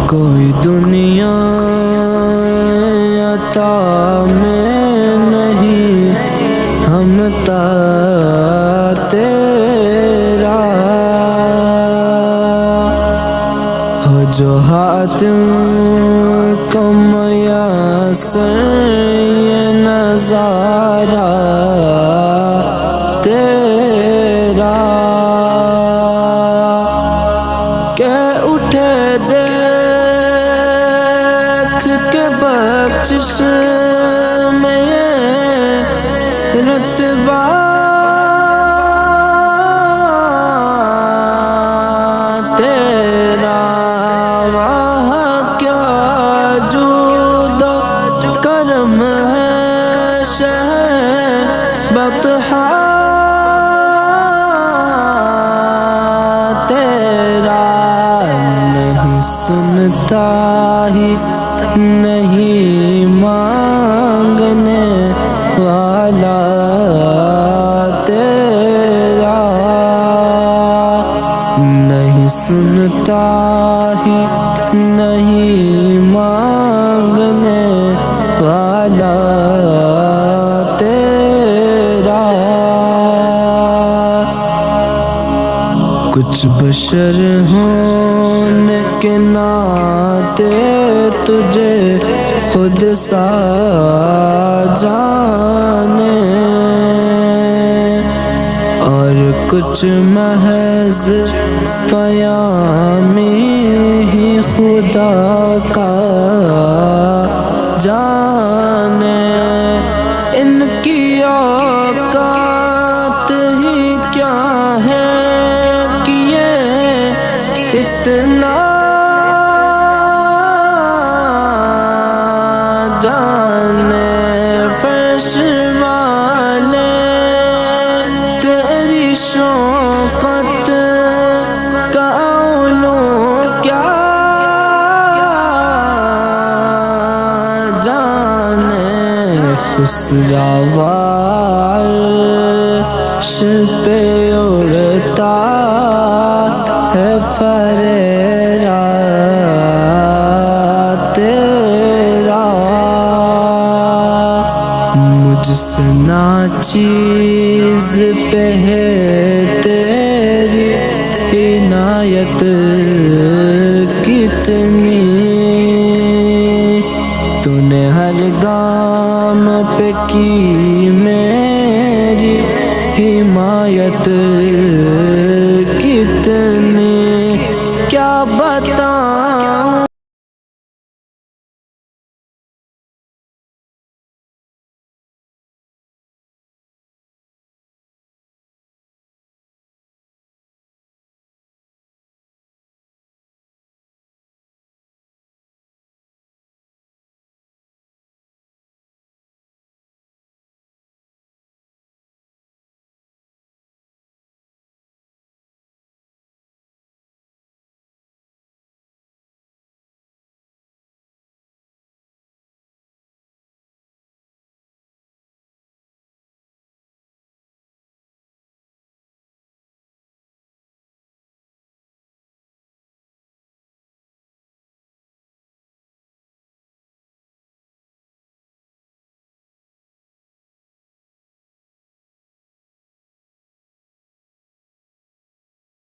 کوئی دنیا عطا میں نہیں ہم تا تیرا، ہو جو حاتم کو میسر یہ نظارہ تیرا، کہ اٹھے دیکھ کے بخشش میں یہ رتبہ تیرا، وہاں کیا جود و کرم ہے شہ بطحا تیرا، نہیں سنتا ہی نہیں مانگنے والا تیرا، نہیں سنتا ہی نہیں مانگنے والا تیرا، کچھ بشر ہونے کے ناطے تجھے خود سا جانے، اور کچھ محض پیامی ہی خدا کا جانے، ان کی اوقات ہی کیا ہے کہ یہ اتنا جانے، فرش والے تیری شوقت کا علو کیا جانے، خسرا عرش پہ اڑتا ہے پھریرا تیرا، مجھ سے ناچیز پہ ہے تیری عنایت کتنی، تو نے ہر گام پہ کی میری حمایت کتنی، کیا بتاؤں